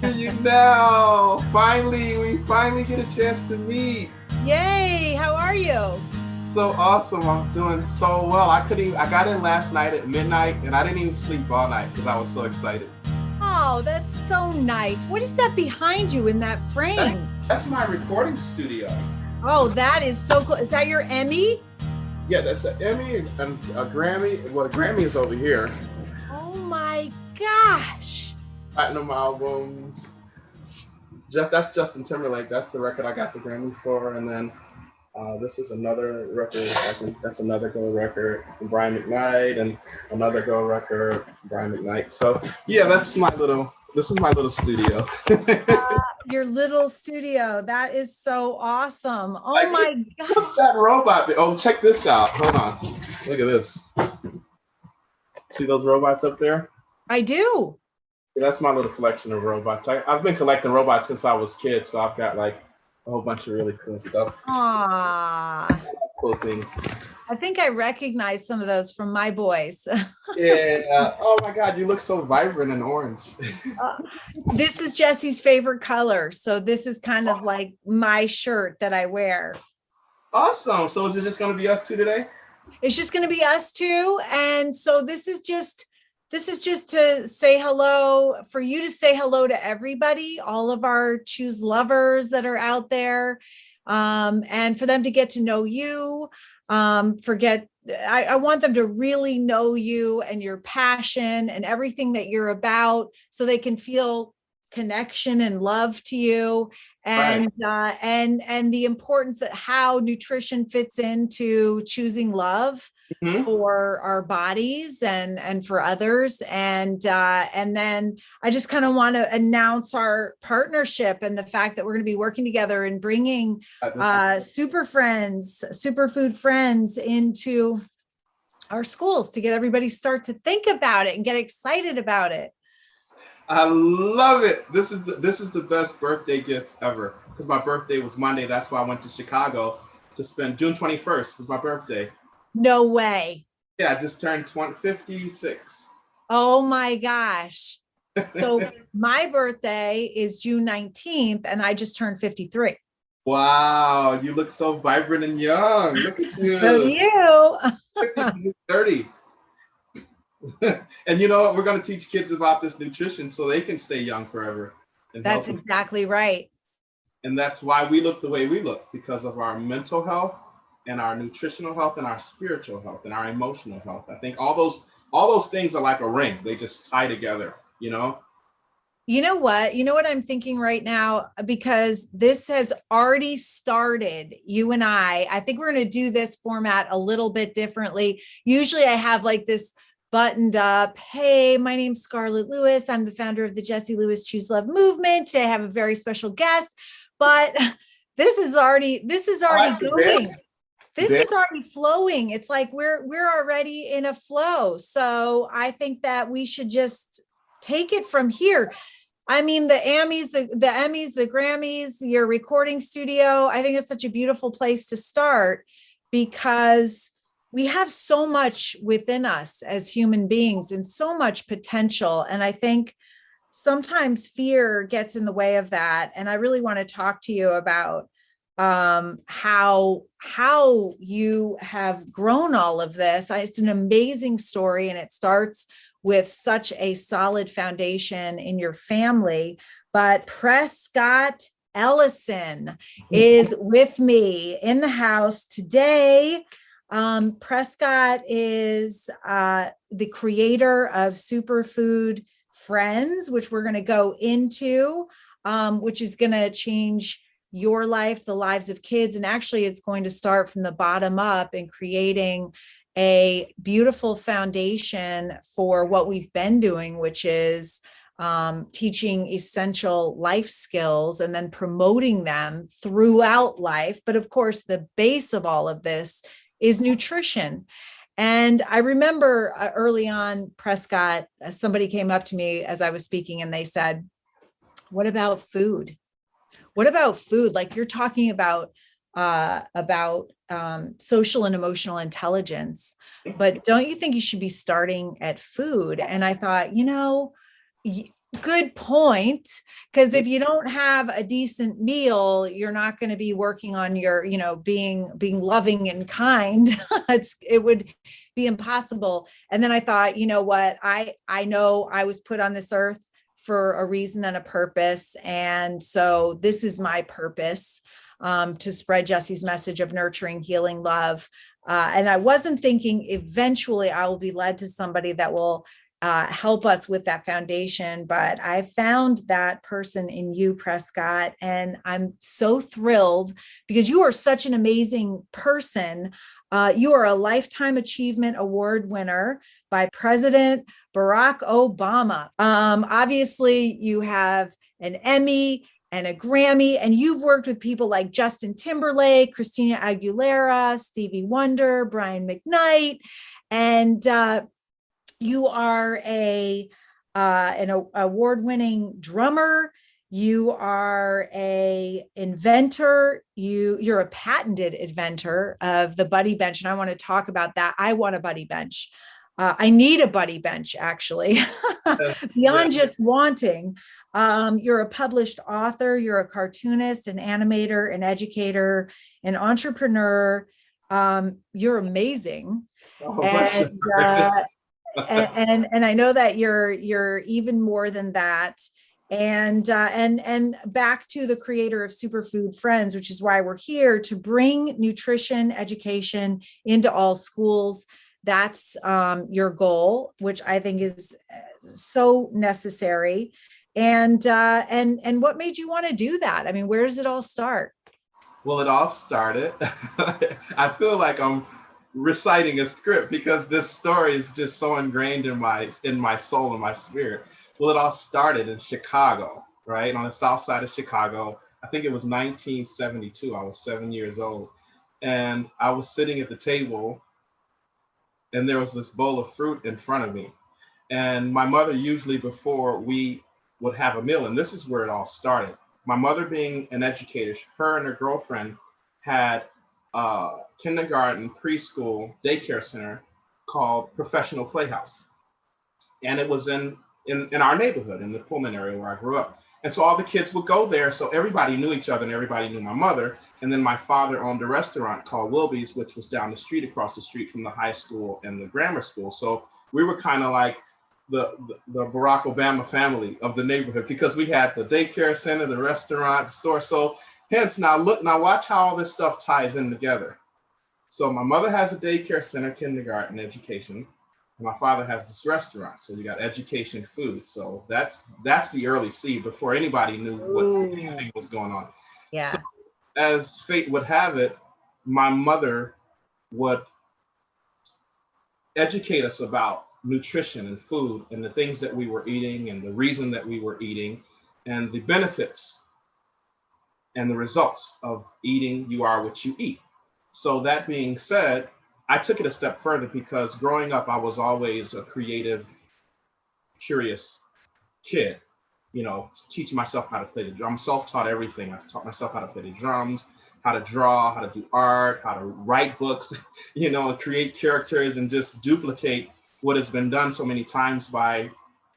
You now. Finally, we finally get a chance to meet. Yay! How are you? So awesome. I'm doing so well. I got in last night at midnight and I didn't even sleep all night because I was so excited. Oh, that's so nice. What is that behind you in that That's frame? that's my recording studio. Oh, that is so cool. Is that your Emmy? Yeah, that's an Emmy and a Grammy. Well, the Grammy is over here. Oh my gosh. Platinum albums. That's Justin Timberlake. That's the record I got the Grammy for. And then this is another record. I think that's another gold record from Brian McKnight, and another gold record from Brian McKnight. So yeah, that's my little. This is my little studio. Your little studio. That is so awesome. Oh Like, my what's gosh. that robot? Oh, check this out. Hold on. Look at this. See those robots up there? I do. That's my little collection of robots. I've been collecting robots since I was a kid, so I've got like a whole bunch of really cool stuff, Ah. cool things. I think I recognize some of those from my boys. Yeah. Oh my God, you look so vibrant and orange. Uh, this is Jesse's favorite color. So this is kind of like my shirt that I wear. Awesome. So is it just going to be us two today? It's just going to be us two. And so this is just to say hello, for you to say hello to everybody, all of our Choose lovers that are out there, and for them to get to know you. I want them to really know you and your passion and everything that you're about, so they can feel connection and love to you, Right. and the importance that how nutrition fits into choosing love Hmm. for our bodies and for others. And then I just kind of want to announce our partnership and the fact that we're going to be working together and bringing This is superfood friends into our schools to get everybody start to think about it and get excited about it. I love it. This is the best birthday gift ever because my birthday was Monday. That's why I went to Chicago to spend June 21st was my birthday. No way. Yeah, I just turned 56. Oh my gosh. So my birthday is June 19th and I just turned 53. Wow, you look so vibrant and young. Look at So do you. you. 50, 30. And you know what? We're going to teach kids about this nutrition so they can stay young forever and That's healthy. exactly right. And that's why we look the way we look, because of our mental health and our nutritional health and our spiritual health and our emotional health. I think all those things are like a ring. They just tie together, you know? You know what? You know what I'm thinking right now? Because this has already started, you and I think we're going to do this format a little bit differently. Usually I have like this buttoned up, hey, my name's Scarlett Lewis. I'm the founder of the Jesse Lewis Choose Love movement. Today I have a very special guest, but this is I already like the dance. going. This Dance. is already flowing. It's like we're already in a flow. So I think that we should just take it from here. I mean, the Emmys, the Grammys, your recording studio. I think it's such a beautiful place to start because we have so much within us as human beings and so much potential. And I think sometimes fear gets in the way of that. And I really want to talk to you about how you have grown all of this. It's an amazing story, and it starts with such a solid foundation in your family. But Prescott Ellison is with me in the house today. Prescott is the creator of Superfood Friends, which we're going to go into, which is going to change your life, the lives of kids. And actually, it's going to start from the bottom up and creating a beautiful foundation for what we've been doing, which is teaching essential life skills and then promoting them throughout life. But of course, the base of all of this is nutrition. And I remember early on, Prescott, somebody came up to me as I was speaking and they said, what about food? What about food? Like you're talking about social and emotional intelligence, but don't you think you should be starting at food? And I thought, good point. Because if you don't have a decent meal, you're not going to be working on your, being loving and kind. It would be impossible. And then I thought, you know what, I know I was put on this earth for a reason and a purpose. And so this is my purpose, to spread Jesse's message of nurturing, healing, love. And I wasn't thinking eventually I will be led to somebody that will help us with that foundation. But I found that person in you, Prescott, and I'm so thrilled because you are such an amazing person. You are a Lifetime Achievement Award winner by President Barack Obama. Obviously, you have an Emmy and a Grammy, and you've worked with people like Justin Timberlake, Christina Aguilera, Stevie Wonder, Brian McKnight, and you are an award-winning drummer. You are a inventor. You're a patented inventor of the Buddy Bench, and I want to talk about that. I want a Buddy Bench. I need a Buddy Bench, actually, beyond just wanting. You're a published author. You're a cartoonist, an animator, an educator, an entrepreneur. You're amazing. And I know that you're even more than that. And back to the creator of Superfood Friends, which is why we're here, to bring nutrition education into all schools. That's your goal, which I think is so necessary. And what made you want to do that? I mean, where does it all start? Well, it all started. I feel like I'm reciting a script because this story is just so ingrained in my soul and my spirit. Well, it all started in Chicago, right? On the south side of Chicago. I think it was 1972. I was 7 years old. And I was sitting at the table and there was this bowl of fruit in front of me. And my mother, usually before we would have a meal, and this is where it all started. My mother, being an educator, her and her girlfriend had kindergarten, preschool, daycare center called Professional Playhouse. And it was in our neighborhood, in the Pullman area where I grew up. And so all the kids would go there. So everybody knew each other and everybody knew my mother. And then my father owned a restaurant called Wilby's, which was down the street, across the street from the high school and the grammar school. So we were kind of like the Barack Obama family of the neighborhood, because we had the daycare center, the restaurant, the store. So hence, now watch how all this stuff ties in together. So my mother has a daycare center, kindergarten education. And my father has this restaurant. So you got education, food. So that's the early seed before anybody knew what anything was going on. Yeah. So as fate would have it, my mother would educate us about nutrition and food and the things that we were eating and the reason that we were eating and the benefits and the results of eating. You are what you eat. So that being said, I took it a step further because growing up, I was always a creative, curious kid, teaching myself how to play the drum. I'm self-taught everything. I taught myself how to play the drums, how to draw, how to do art, how to write books, and create characters and just duplicate what has been done so many times by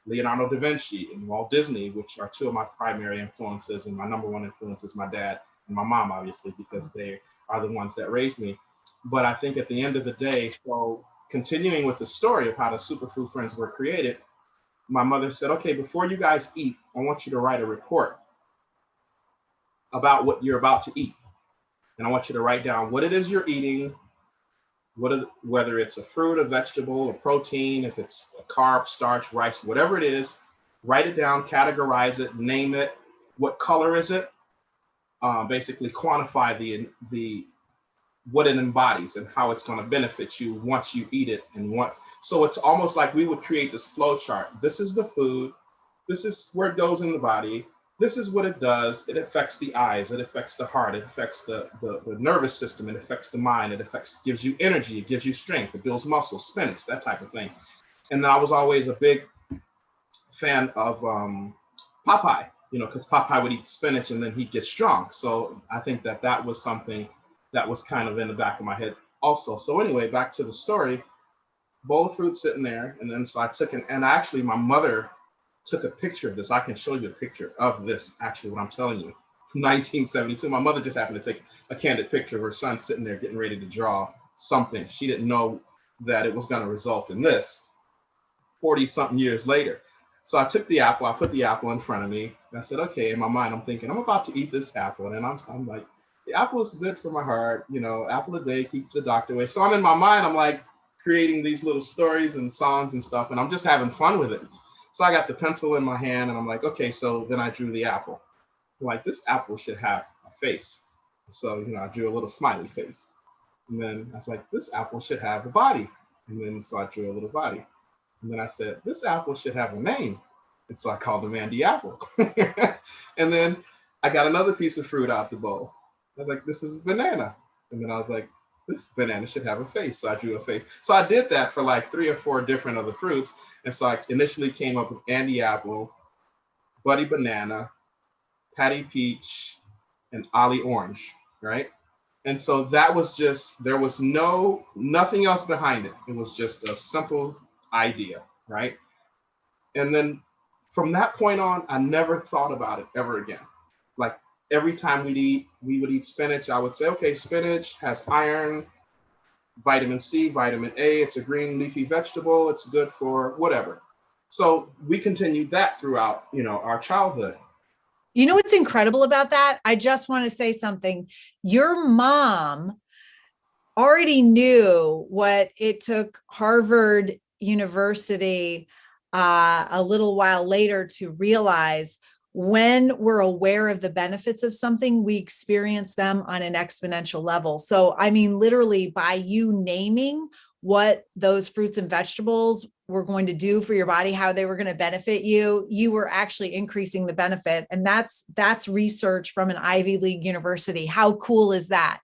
Leonardo da Vinci and Walt Disney, which are two of my primary influences. And my number one influence is my dad and my mom, obviously, because they are the ones that raised me. But I think at the end of the day, so continuing with the story of how the Superfood Friends were created, my mother said, okay, before you guys eat, I want you to write a report about what you're about to eat. And I want you to write down what it is you're eating, whether it's a fruit, a vegetable, a protein, if it's a carb, starch, rice, whatever it is, write it down, categorize it, name it, what color is it, basically quantify the what it embodies and how it's going to benefit you once you eat it. So it's almost like we would create this flow chart. This is the food. This is where it goes in the body. This is what it does. It affects the eyes. It affects the heart. It affects the nervous system. It affects the mind. Gives you energy. It gives you strength. It builds muscle, spinach, that type of thing. And then I was always a big fan of Popeye, because Popeye would eat spinach and then he'd get strong. So I think that was something that was kind of in the back of my head also. So anyway, back to the story, bowl of fruit sitting there. And then so I took and actually my mother took a picture of this. I can show you a picture of this, actually, what I'm telling you, from 1972. My mother just happened to take a candid picture of her son sitting there getting ready to draw something. She didn't know that it was going to result in this 40 something years later. So I took the apple, I put the apple in front of me, and I said, okay, in my mind, I'm thinking, I'm about to eat this apple. And I'm like, the apple is good for my heart, you know, apple a day keeps the doctor away. So I'm in my mind, I'm like creating these little stories and songs and stuff, and I'm just having fun with it. So I got the pencil in my hand, and I'm like, okay, so then I drew the apple. I'm like, this apple should have a face. So, you know, I drew a little smiley face. And then I was like, this apple should have a body. And then so I drew a little body. And then I said, this apple should have a name. And so I called him Andy Apple. And then I got another piece of fruit out the bowl. I was like, this is a banana. And then I was like, this banana should have a face. So I drew a face. So I did that for like 3 or 4 different other fruits. And so I initially came up with Andy Apple, Buddy Banana, Patty Peach, and Ollie Orange, right? And so that was just, there was nothing else behind it. It was just a simple idea, right? And then from that point on, I never thought about it ever again. Like every time we would eat spinach, I would say, okay, spinach has iron, vitamin C, vitamin A, it's a green leafy vegetable, it's good for whatever. So we continued that throughout, you know, our childhood. You know what's incredible about that? I just want to say something. Your mom already knew what it took Harvard University a little while later to realize when we're aware of the benefits of something, we experience them on an exponential level. So, I mean, literally by you naming what those fruits and vegetables were going to do for your body, how they were going to benefit you, you were actually increasing the benefit. And that's research from an Ivy League university. How cool is that?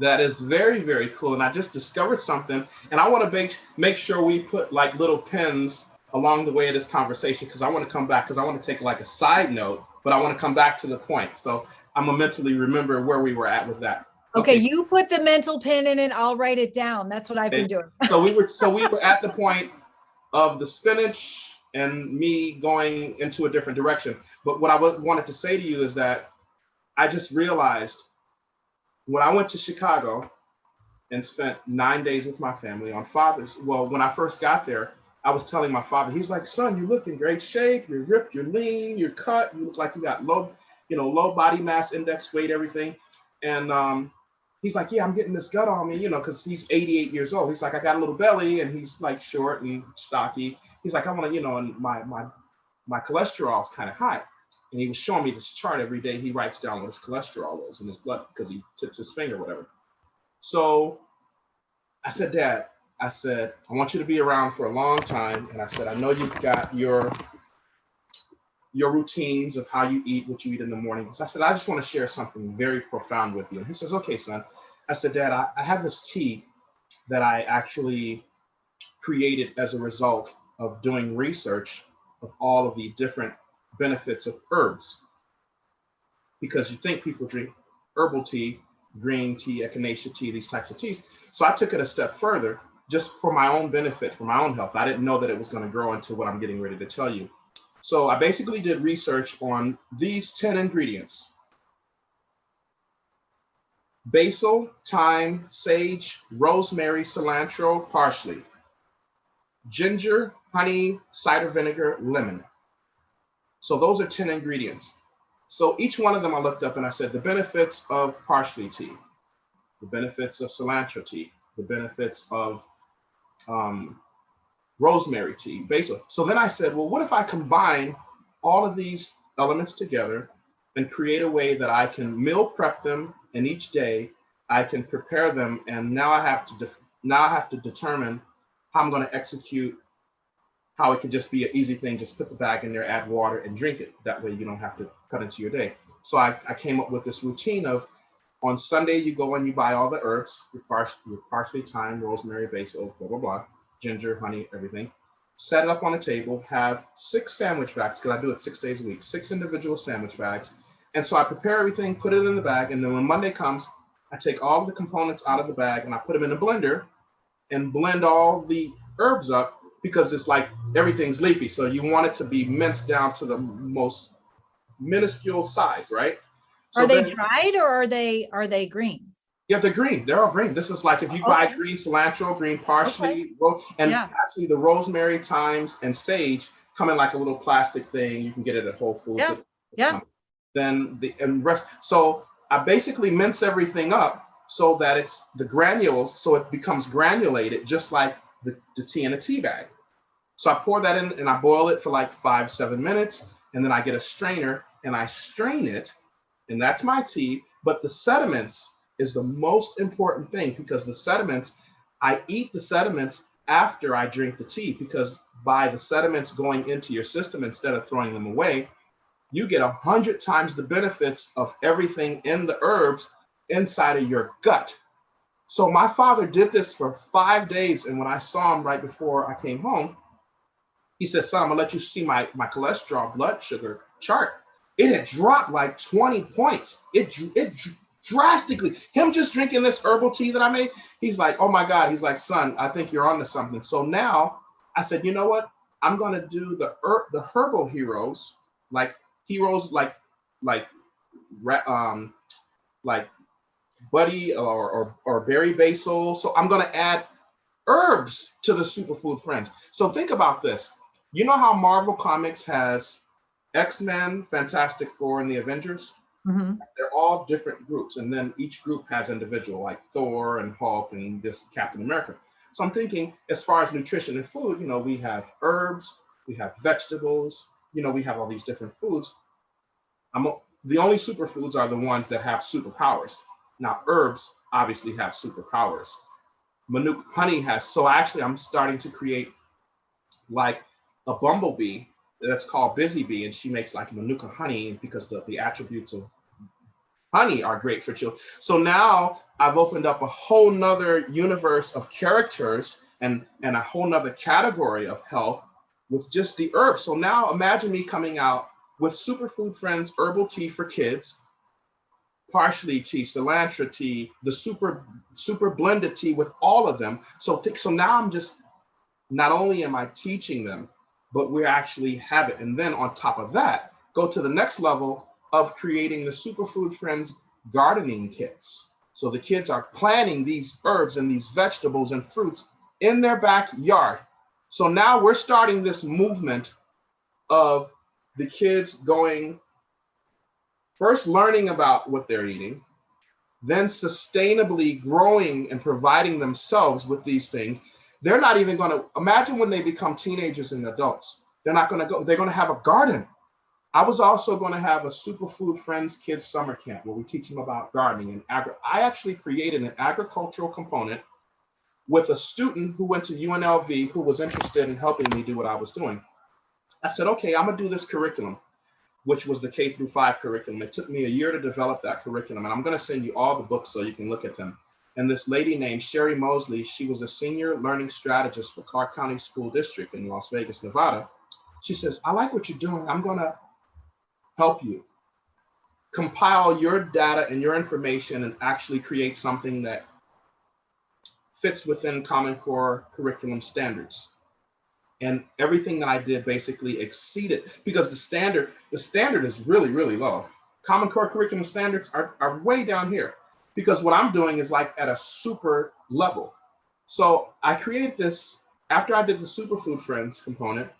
That is very, very cool. And I just discovered something, and I want to make sure we put like little pins along the way of this conversation, because I want to come back, because I want to take like a side note, but I want to come back to the point. So I'm gonna mentally remember where we were at with that. Okay, you put the mental pin in it, I'll write it down. That's what I've been doing. So we were at the point of the spinach and me going into a different direction. But what I wanted to say to you is that I just realized when I went to Chicago and spent 9 days with my family on when I first got there, I was telling my father, he's like, son, you look in great shape, you're ripped, you're lean, you're cut, you look like you got low body mass index, weight, everything. And he's like, yeah, I'm getting this gut on me, you know, because he's 88 years old. He's like, I got a little belly, and he's like short and stocky. He's like, I want to, you know, and my cholesterol is kind of high. And he was showing me this chart every day. He writes down what his cholesterol is in his blood because he tips his finger or whatever. So I said, Dad, I want you to be around for a long time. And I said, I know you've got your routines of how you eat, what you eat in the morning. So I said, I just want to share something very profound with you. And he says, okay, son. I said, Dad, I have this tea that I actually created as a result of doing research of all of the different benefits of herbs. Because you think people drink herbal tea, green tea, echinacea tea, these types of teas. So I took it a step further just for my own benefit, for my own health. I didn't know that it was going to grow into what I'm getting ready to tell you. So I basically did research on these 10 ingredients: basil, thyme, sage, rosemary, cilantro, parsley, ginger, honey, cider vinegar, lemon. So those are 10 ingredients. So each one of them I looked up and I said the benefits of parsley tea, the benefits of cilantro tea, the benefits of rosemary tea, basil. So then I said, well, what if I combine all of these elements together and create a way that I can meal prep them, and each day I can prepare them, and now I have to determine how I'm going to execute, how it could just be an easy thing, just put the bag in there, add water, and drink it. That way you don't have to cut into your day. So I came up with this routine of, on Sunday, you go and you buy all the herbs, your parsley, thyme, rosemary, basil, blah, blah, blah, ginger, honey, everything. Set it up on a table, have 6 sandwich bags, because I do it 6 days a week, 6 individual sandwich bags. And so I prepare everything, put it in the bag, and then when Monday comes, I take all of the components out of the bag and I put them in a blender and blend all the herbs up because it's like everything's leafy. So you want it to be minced down to the most minuscule size, right? So Are they then dried or are they green? yeah, they're green. They're all green. This is like if you buy Okay. green cilantro, green Okay. parsley, and Yeah. actually the rosemary, thymes, and sage come in like a little plastic thing. You can get it at Whole Foods. Yeah. Yeah. Then the and rest. So I basically mince everything up so that it's the granules, so it becomes granulated, just like the tea in a tea bag. So I pour that in and I boil it for like 5-7 minutes, and then I get a strainer and I strain it, and that's my tea. But the sediments is the most important thing, because the sediments, I eat the sediments after I drink the tea, because by the sediments going into your system instead of throwing them away, you get 100 times the benefits of everything in the herbs inside of your gut. So my father did this for 5 days, and when I saw him right before I came home, he said, "Son, I'm gonna let you see my cholesterol blood sugar chart. It had dropped like 20 points. It drastically. Him just drinking this herbal tea that I made, he's like, oh my God. He's like, son, I think you're onto something. So now I said, you know what? I'm gonna do the herbal heroes, like heroes like um like Buddy or Berry Basil. So I'm gonna add herbs to the Superfood Friends. So think about this. You know how Marvel Comics has X-Men, Fantastic Four, and the Avengers? Mhm. They're all different groups, and then each group has individual, like Thor and Hulk and this Captain America. So I'm thinking, as far as nutrition and food, we have herbs, we have vegetables, we have all these different foods. The only superfoods are the ones that have superpowers. Now, herbs obviously have superpowers. Manuka honey has, so actually I'm starting to create like a bumblebee that's called Busy Bee, and she makes like Manuka honey because the attributes of honey are great for children. So now I've opened up a whole nother universe of characters and a whole nother category of health with just the herbs. So now imagine me coming out with Superfood Friends herbal tea for kids, parsley tea, cilantro tea, the super blended tea with all of them. So now I'm just, not only am I teaching them, but we actually have it. And then on top of that, go to the next level of creating the Superfood Friends gardening kits. So the kids are planting these herbs and these vegetables and fruits in their backyard. So now we're starting this movement of the kids going, first learning about what they're eating, then sustainably growing and providing themselves with these things. They're not even going to imagine when they become teenagers and adults. They're not going to go, they're going to have a garden. I was also going to have a Superfood Friends Kids Summer Camp where we teach them about gardening and I actually created an agricultural component with a student who went to UNLV who was interested in helping me do what I was doing. I said, okay, I'm going to do this curriculum, which was the K-5 curriculum. It took me a year to develop that curriculum, and I'm going to send you all the books so you can look at them. And this lady named Sherry Mosley, she was a senior learning strategist for Clark County School District in Las Vegas, Nevada. She says, I like what you're doing. I'm going to help you compile your data and your information and actually create something that fits within Common Core curriculum standards. And everything that I did basically exceeded, because the standard is really, really low. Common Core curriculum standards are way down here, because what I'm doing is like at a super level. So I created this, after I did the Superfood Friends component,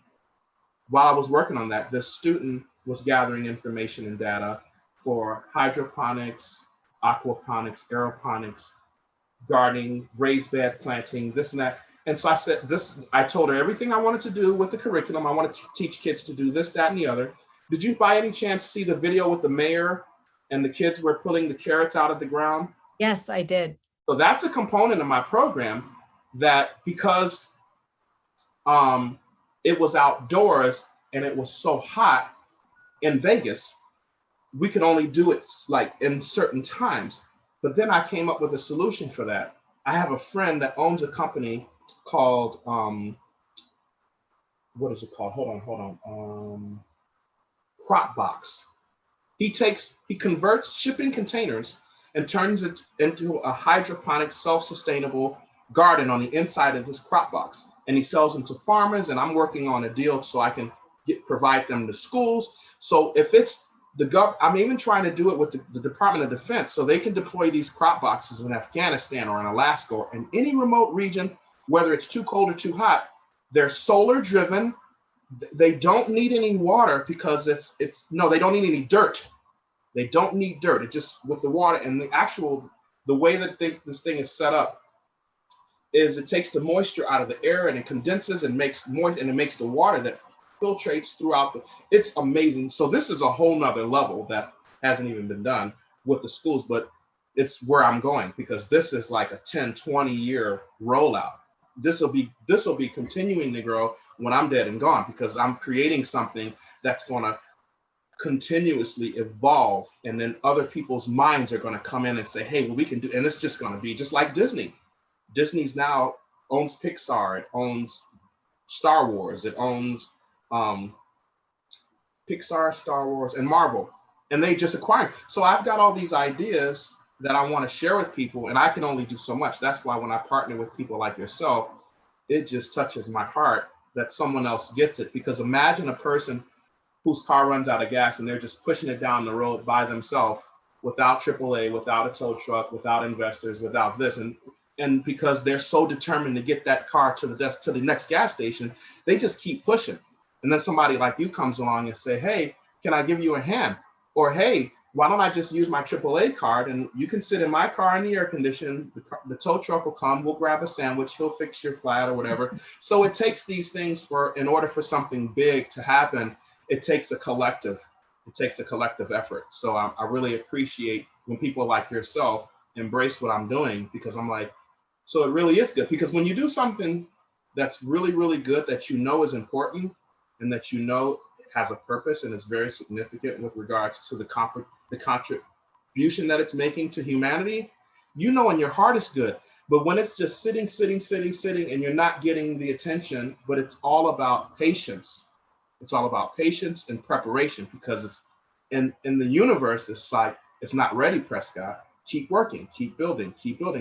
while I was working on that, this student was gathering information and data for hydroponics, aquaponics, aeroponics, gardening, raised bed planting, this and that. And so I told her everything I wanted to do with the curriculum. I wanted to teach kids to do this, that, and the other. Did you by any chance see the video with the mayor and the kids were pulling the carrots out of the ground? Yes, I did. So that's a component of my program that, because it was outdoors and it was so hot in Vegas, we could only do it like in certain times. But then I came up with a solution for that. I have a friend that owns a company called, what is it called? Hold on. Cropbox. He converts shipping containers and turns it into a hydroponic, self-sustainable garden on the inside of this Cropbox. and he sells them to farmers, and I'm working on a deal so I can provide them to schools. So if it's I'm even trying to do it with the Department of Defense, so they can deploy these crop boxes in Afghanistan or in Alaska or in any remote region, whether it's too cold or too hot. They're solar driven. They don't need any water because they don't need any dirt. They don't need dirt. It just with the water and the way that this thing is set up is it takes the moisture out of the air and it condenses and makes the water that filtrates throughout it's amazing. So this is a whole nother level that hasn't even been done with the schools, but it's where I'm going because this is like a 10, 20 year rollout. This will be continuing to grow when I'm dead and gone because I'm creating something that's going to continuously evolve, and then other people's minds are going to come in and say, hey, well, we can do, and it's just going to be just like Disney's now owns Pixar, it owns Star Wars, it owns Pixar, Star Wars, and Marvel, and they just acquired. So I've got all these ideas that I want to share with people, and I can only do so much. That's why when I partner with people like yourself, it just touches my heart that someone else gets it, because imagine a person whose car runs out of gas and they're just pushing it down the road by themselves without AAA, without a tow truck, without investors, without this. And because they're so determined to get that car to the next gas station, they just keep pushing. And then somebody like you comes along and say, hey, can I give you a hand? Or, hey, why don't I just use my AAA card and you can sit in my car in the air condition, the tow truck will come, we'll grab a sandwich, he'll fix your flat or whatever. So it takes these things in order for something big to happen, it takes a collective effort. So I really appreciate when people like yourself embrace what I'm doing, because I'm like, so it really is good. Because when you do something that's really, really good, that you know is important and that you know has a purpose and is very significant with regards to the contribution that it's making to humanity, you know in your heart it's good. But when it's just sitting, and you're not getting the attention, but it's all about patience. It's all about patience and preparation, because it's in the universe, it's like, it's not ready, Prescott. Keep working, keep building.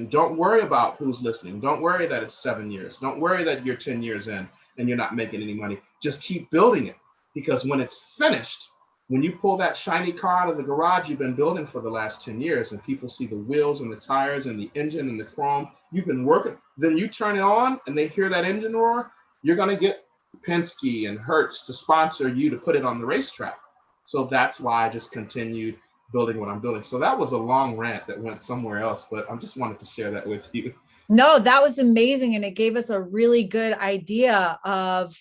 Don't worry about who's listening. Don't worry that it's 7 years. Don't worry that you're 10 years in and you're not making any money. Just keep building it, because when it's finished, when you pull that shiny car out of the garage you've been building for the last 10 years and people see the wheels and the tires and the engine and the chrome, you've been working, then you turn it on and they hear that engine roar, you're going to get Penske and Hertz to sponsor you to put it on the racetrack. So that's why I just continued building what I'm building. So that was a long rant that went somewhere else, but I just wanted to share that with you. No, that was amazing. And it gave us a really good idea of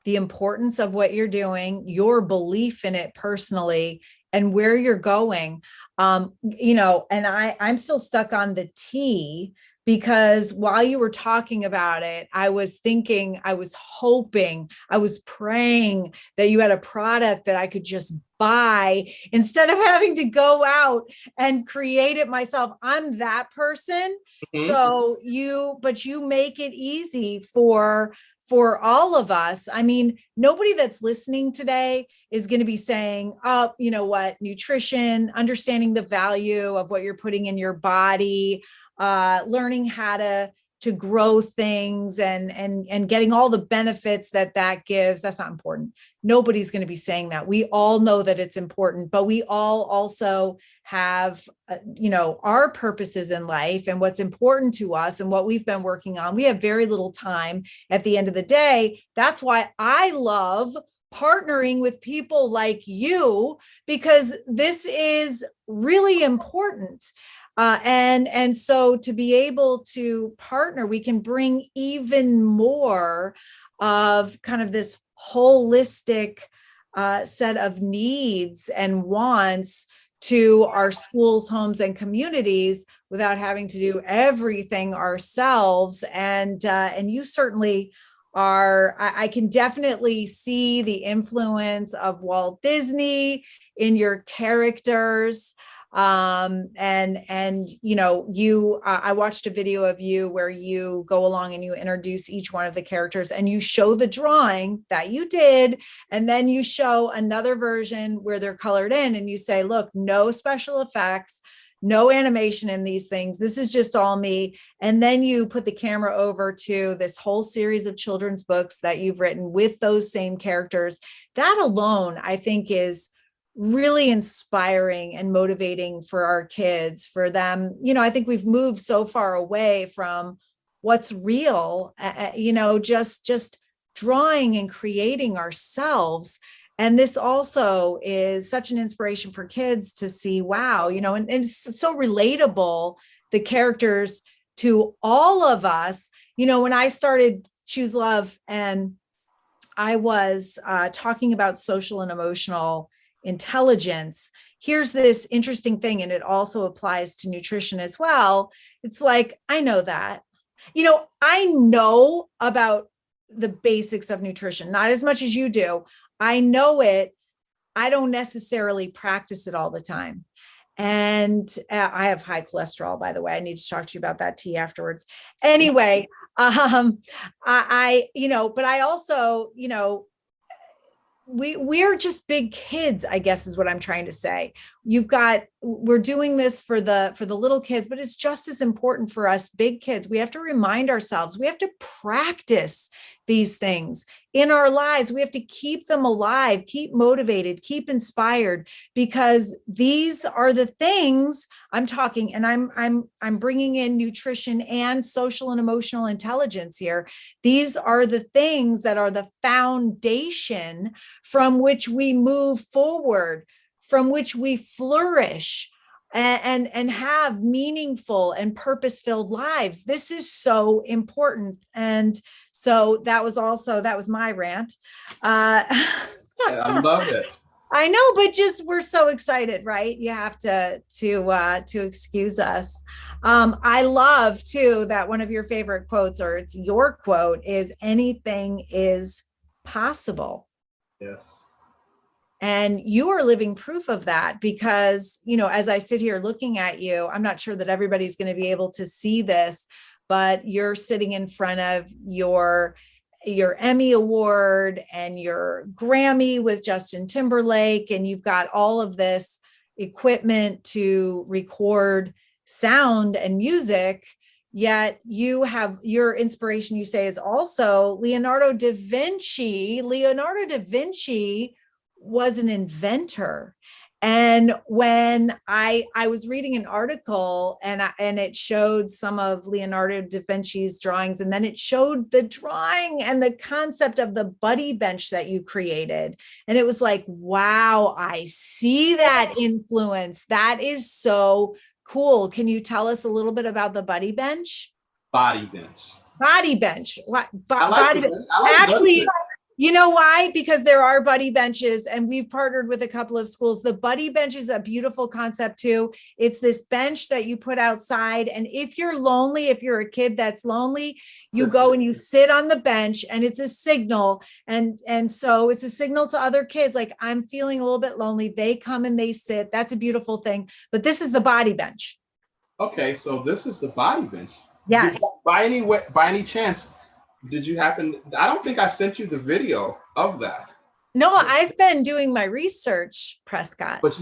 the importance of what you're doing, your belief in it personally, and where you're going. And I'm still stuck on the T, because while you were talking about it, I was thinking, I was hoping, I was praying that you had a product that I could just buy instead of having to go out and create it myself. I'm that person. Mm-hmm. So you make it easy for all of us. I mean, nobody that's listening today is going to be saying, oh, you know what, nutrition, understanding the value of what you're putting in your body, learning how to grow things and getting all the benefits that gives. That's not important. Nobody's going to be saying that. We all know that it's important, but we all also have, our purposes in life and what's important to us and what we've been working on. We have very little time at the end of the day. That's why I love partnering with people like you, because this is really important. And so to be able to partner, we can bring even more of kind of this holistic set of needs and wants to our schools, homes, and communities without having to do everything ourselves. And you certainly are. I can definitely see the influence of Walt Disney in your characters. I watched a video of you where you go along and you introduce each one of the characters and you show the drawing that you did. And then you show another version where they're colored in and you say, look, no special effects, no animation in these things. This is just all me. And then you put the camera over to this whole series of children's books that you've written with those same characters. That alone, I think, is really inspiring and motivating for our kids, for them. I think we've moved so far away from what's real, just drawing and creating ourselves. And this also is such an inspiration for kids to see, wow, and it's so relatable, the characters, to all of us. When I started ChooSELove and I was talking about social and emotional intelligence, here's this interesting thing, and it also applies to nutrition as well. It's like, I know that. I know about the basics of nutrition, not as much as you do. I know it. I don't necessarily practice it all the time. And I have high cholesterol, by the way. I need to talk to you about that tea afterwards. Anyway, but I also, we're just big kids, I guess is what I'm trying to say. We're doing this for the little kids, but it's just as important for us big kids. We have to remind ourselves, we have to practice these things in our lives. We have to keep them alive, keep motivated, keep inspired, because these are the things I'm talking, and I'm bringing in nutrition and social and emotional intelligence here. These are the things that are the foundation from which we move forward, from which we flourish and have meaningful and purpose-filled lives. This is so important. And so that was my rant. I love it. I know, but just, we're so excited, right? You have to excuse us. I love too that one of your favorite quotes, or it's your quote, is anything is possible. Yes. And you are living proof of that, because, as I sit here looking at you, I'm not sure that everybody's going to be able to see this, but you're sitting in front of your Emmy Award and your Grammy with Justin Timberlake, and you've got all of this equipment to record sound and music. Yet you have your inspiration, you say, is also Leonardo da Vinci. Leonardo da Vinci was an inventor. And when I was reading an article and it showed some of Leonardo da Vinci's drawings, and then it showed the drawing and the concept of the buddy bench that you created. And it was like, wow, I see that influence. That is so cool. Can you tell us a little bit about the buddy bench? Body bench. Body bench. What? Body bench. Actually, you know why? Because there are buddy benches, and we've partnered with a couple of schools. The buddy bench is a beautiful concept too. It's this bench that you put outside. And if you're lonely, if you're a kid that's lonely, you go and you sit on the bench, and it's a signal. And so it's a signal to other kids, like, I'm feeling a little bit lonely. They come and they sit. That's a beautiful thing. But this is the body bench. Okay. So this is the body bench. Yes. By any chance, did you happen? I don't think I sent you the video of that. No, I've been doing my research, Prescott. But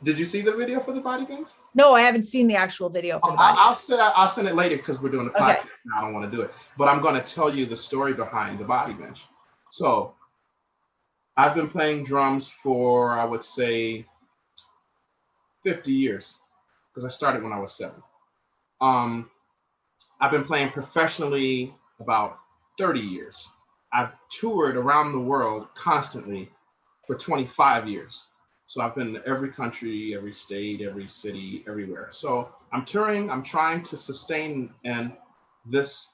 did you see the video for the body bench? No, I haven't seen the actual video for the body bench. I'll send it later, because we're doing a podcast now. I don't want to do it. But I'm going to tell you the story behind the body bench. So I've been playing drums for, I would say, 50 years, because I started when I was 7. I've been playing professionally about 30 years. I've toured around the world constantly for 25 years. So I've been in every country, every state, every city, everywhere. So I'm touring, I'm trying to sustain this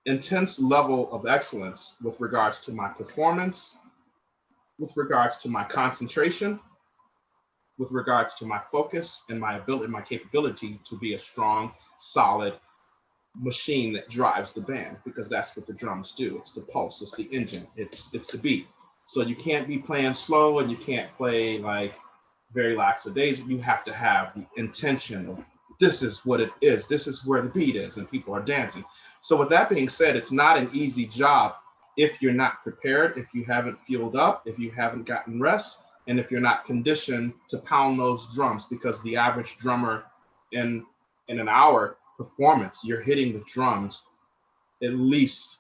intense level of excellence with regards to my performance, with regards to my concentration, with regards to my focus and my ability, my capability to be a strong, solid machine that drives the band, because that's what the drums do. It's the pulse, it's the engine, it's the beat. So you can't be playing slow, and you can't play like very lackadaisical. You have to have the intention of, this is what it is, this is where the beat is, and people are dancing. So with that being said, it's not an easy job if you're not prepared, if you haven't fueled up, if you haven't gotten rest. and if you're not conditioned to pound those drums, because the average drummer in an hour performance, you're hitting the drums at least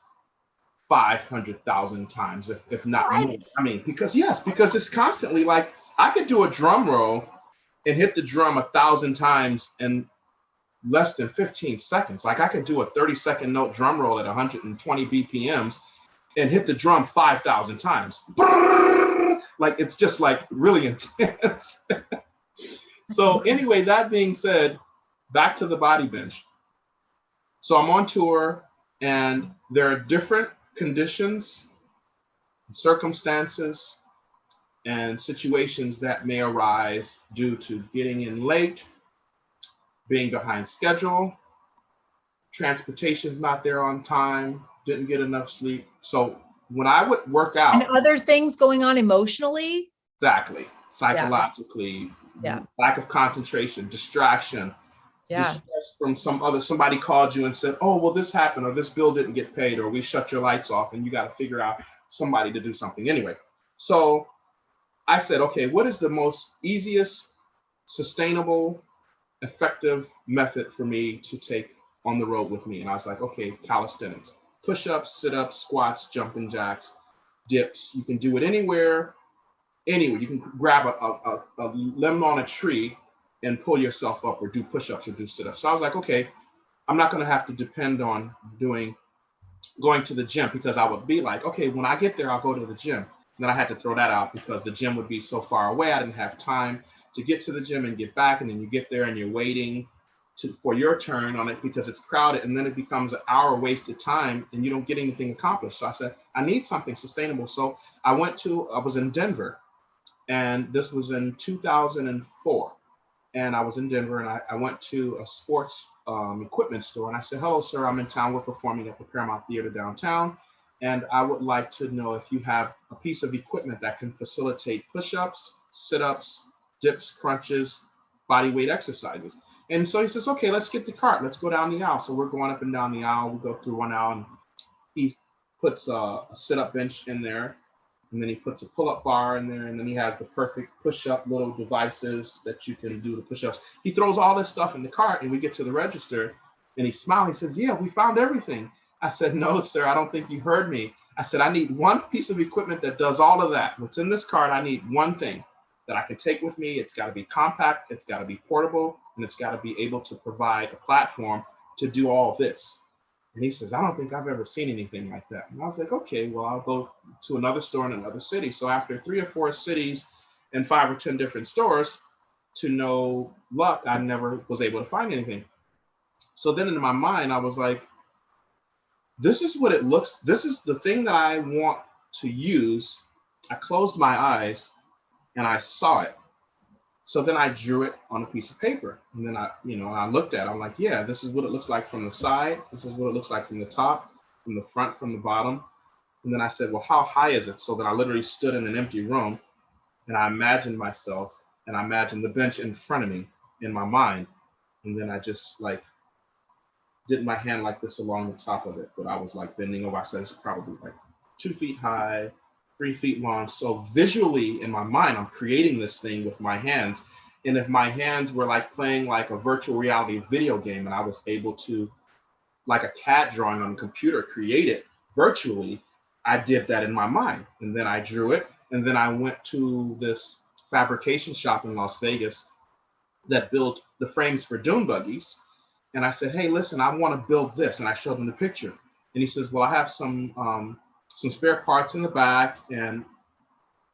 500,000 times, if not more. I mean, because it's constantly like, I could do a drum roll and hit the drum 1,000 times in less than 15 seconds. Like, I could do a 30-second note drum roll at 120 BPMs and hit the drum 5,000 times. Like, it's just like really intense. So anyway, that being said, back to the body bench. So I'm on tour, and there are different conditions, circumstances, and situations that may arise due to getting in late, being behind schedule, transportation's not there on time, didn't get enough sleep. So when I would work out, and other things going on emotionally, exactly, psychologically, lack of concentration, distraction, distress from somebody called you and said, oh, well, this happened, or this bill didn't get paid, or we shut your lights off, and you got to figure out somebody to do something anyway. So I said, okay, what is the most easiest, sustainable, effective method for me to take on the road with me? And I was like, okay, calisthenics, push-ups, sit-ups, squats, jumping jacks, dips. You can do it anywhere. You can grab a limb on a tree and pull yourself up, or do push-ups or do sit-ups. So I was like, okay, I'm not going to have to depend on going to the gym, because I would be like, okay, when I get there, I'll go to the gym. And then I had to throw that out because the gym would be so far away. I didn't have time to get to the gym and get back. And then you get there and you're waiting for your turn on it because it's crowded. And then it becomes an hour wasted time and you don't get anything accomplished. So I said, I need something sustainable. So I was in Denver, and this was in 2004. And I was in Denver, and I went to a sports equipment store, and I said, hello, sir, I'm in town. We're performing at the Paramount Theater downtown. And I would like to know if you have a piece of equipment that can facilitate push-ups, sit-ups, dips, crunches, body weight exercises. And so he says, okay, let's get the cart. Let's go down the aisle. So we're going up and down the aisle. We go through one aisle, and he puts a sit-up bench in there. And then he puts a pull-up bar in there. And then he has the perfect push-up little devices that you can do the push-ups. He throws all this stuff in the cart, and we get to the register, and he smiles. He says, yeah, we found everything. I said, no, sir, I don't think you heard me. I said, I need one piece of equipment that does all of that. What's in this cart, I need one thing that I can take with me. It's got to be compact, it's got to be portable, and it's got to be able to provide a platform to do all this. And he says, I don't think I've ever seen anything like that. And I was like, okay, well, I'll go to another store in another city. So after 3 or 4 cities and 5 or 10 different stores, to no luck, I never was able to find anything. So then in my mind, I was like, this is what it looks, this is the thing that I want to use. I closed my eyes and I saw it. So then I drew it on a piece of paper, and then I looked at it. I'm like, yeah, this is what it looks like from the side. This is what it looks like from the top, from the front, from the bottom. And then I said, well, how high is it? So then I literally stood in an empty room, and I imagined myself, and I imagined the bench in front of me in my mind. And then I just did my hand like this along the top of it, but I was like bending over. I said, it's probably like 2 feet high, 3 feet long. So visually in my mind, I'm creating this thing with my hands. And if my hands were like playing like a virtual reality video game, and I was able to, like a CAD drawing on a computer, create it virtually, I did that in my mind. And then I drew it. And then I went to this fabrication shop in Las Vegas that built the frames for dune buggies. And I said, hey, listen, I want to build this. And I showed him the picture. And he says, well, I have some spare parts in the back, and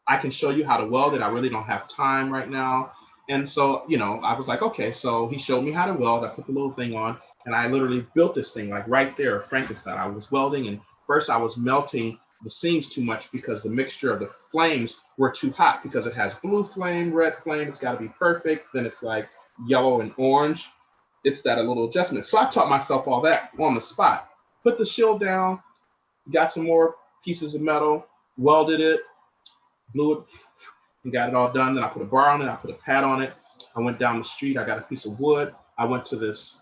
I can show you how to weld it. I really don't have time right now. And so, I was like, okay. So he showed me how to weld. I put the little thing on, and I literally built this thing like right there, Frankenstein. I was welding, and first I was melting the seams too much because the mixture of the flames were too hot, because it has blue flame, red flame. It's got to be perfect. Then it's like yellow and orange. It's that a little adjustment. So I taught myself all that on the spot. Put the shield down, got some more pieces of metal, welded it, blew it, and got it all done. Then I put a bar on it. I put a pad on it. I went down the street. I got a piece of wood. I went to this